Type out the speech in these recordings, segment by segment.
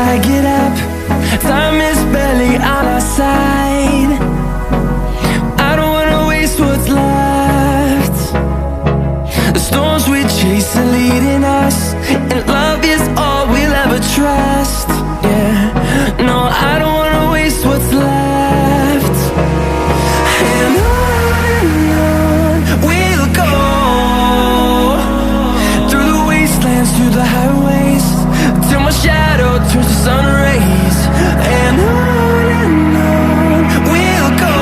I get up, time is barely on our side. I don't wanna waste what's left. The storms we chase are leading us, and love is all we'll ever trust. Yeah, no, I don't wanna waste what's left. And on we'll go, through the wastelands, through the highways, till my shadow turns to sun rays. And on we'll go,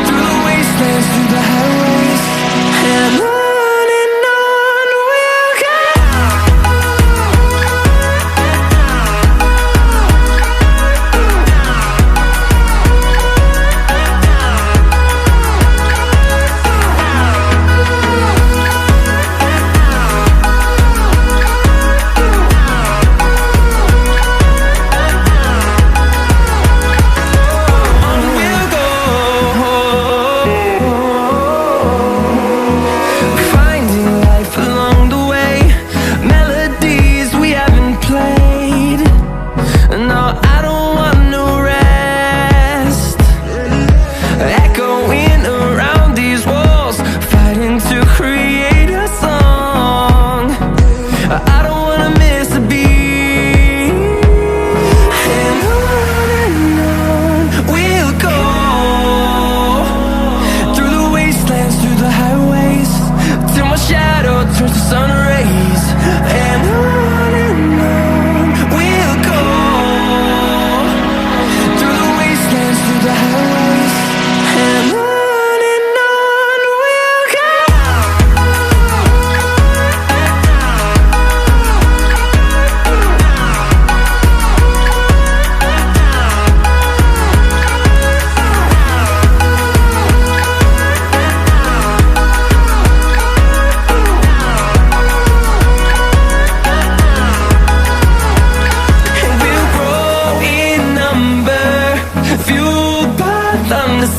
through the wastelands, through the highways, and on we'll go.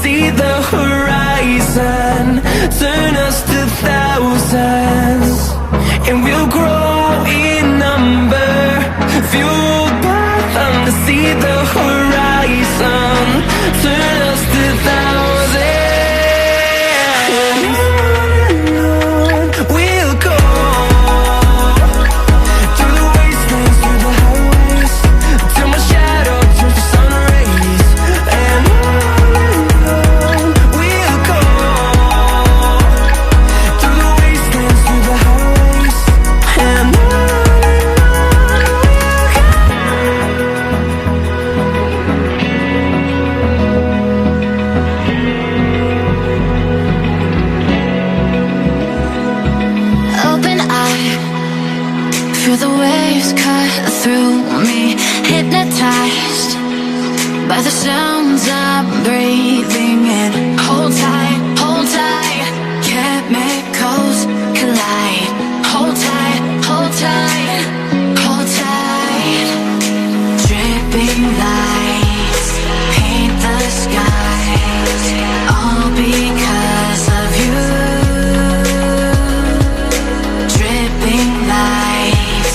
See the horizon, turn us to thousands, and we'll grow in number, fueled by them to see the horizon, turn us to thousands. And on we'll go, through the wastelands, through the highways, till my shadow turns to sun rays. And we'll go, through the wastelands, through the highways, and on we'll go. Open eye, feel the waves cut through me, hypnotized by the sounds I'm breathing in. Hold tight, chemicals collide. Hold tight, hold tight, hold tight. Dripping lights paint the skies, all because of you. Dripping lights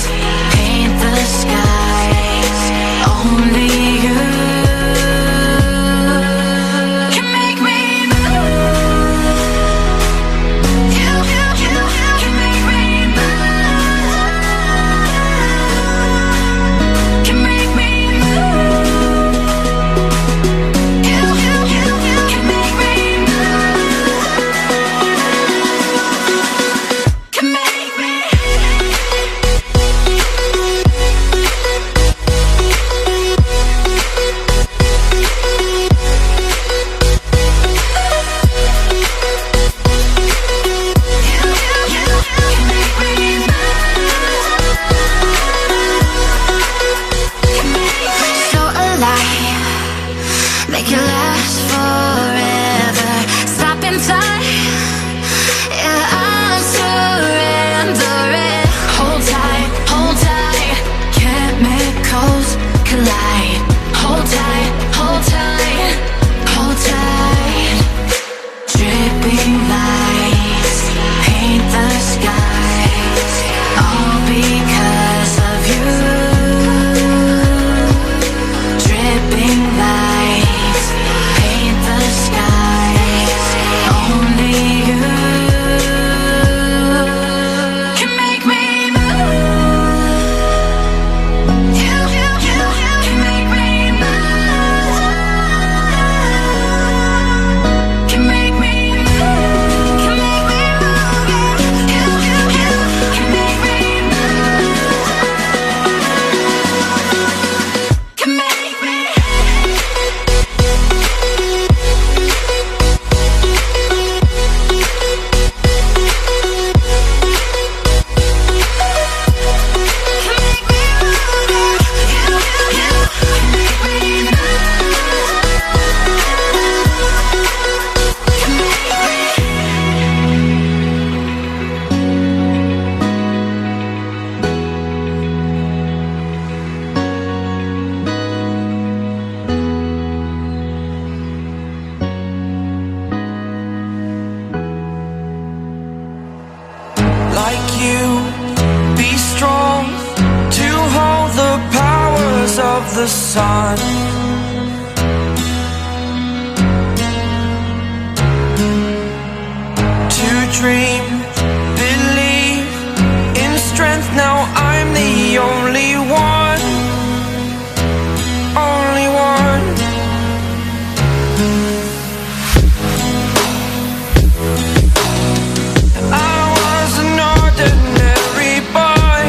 paint the skies, only you can make me move. You can make me move. Can make me move. You can make me move. Can make me. So alive, make it last forever. Stop in time, yeah, I'm surrendering. Hold tight, chemicals collide. Hold tight, hold tight, hold tight. Dripping lights paint the skies, all because of you. the sun. To dream, believe in strength. Now I'm the only one, only one. I was an ordinary boy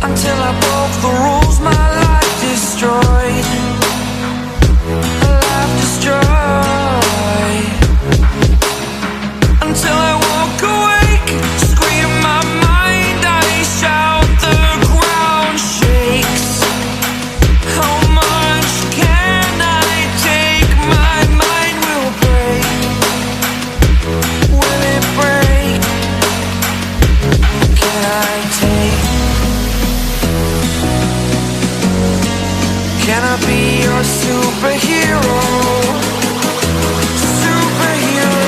until I broke the rules. My life destroyed, my life destroyed. Until I walk awake, scream my mind, I shout, the ground shakes. How much can I take? My mind will break. Will it break? Can I take? Can I be your superhero? Superhero.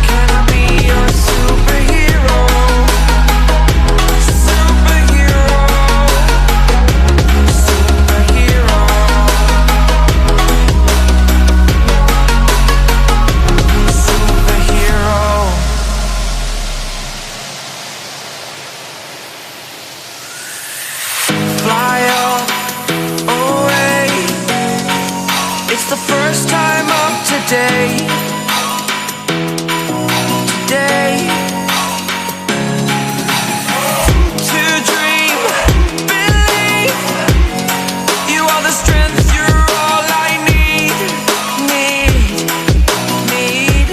Can I be your superhero? Superhero. Superhero. Superhero. Fly away. It's the first time of today. Today. To dream, believe. You are the strength, you're all I need. Need.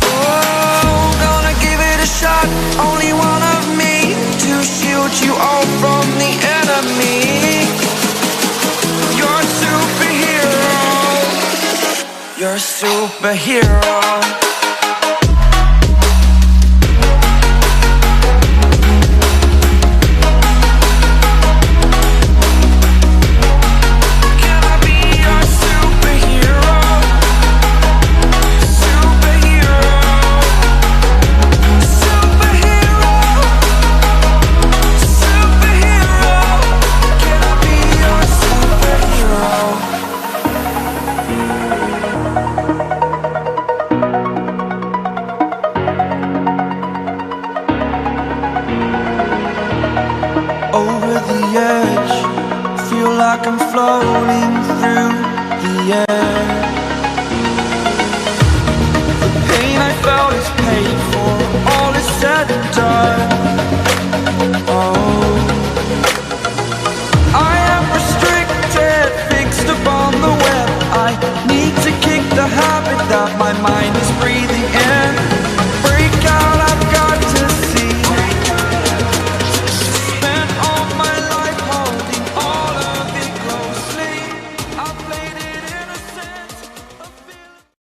Oh, gonna give it a shot. Only one of me to shield you all from the enemy. You're a superhero. You're a superhero. Can I be your superhero? Superhero. Superhero. Superhero. Can I be your superhero? Over the edge, feel like I'm floating through the air. The pain I felt is paid for, all is said and done.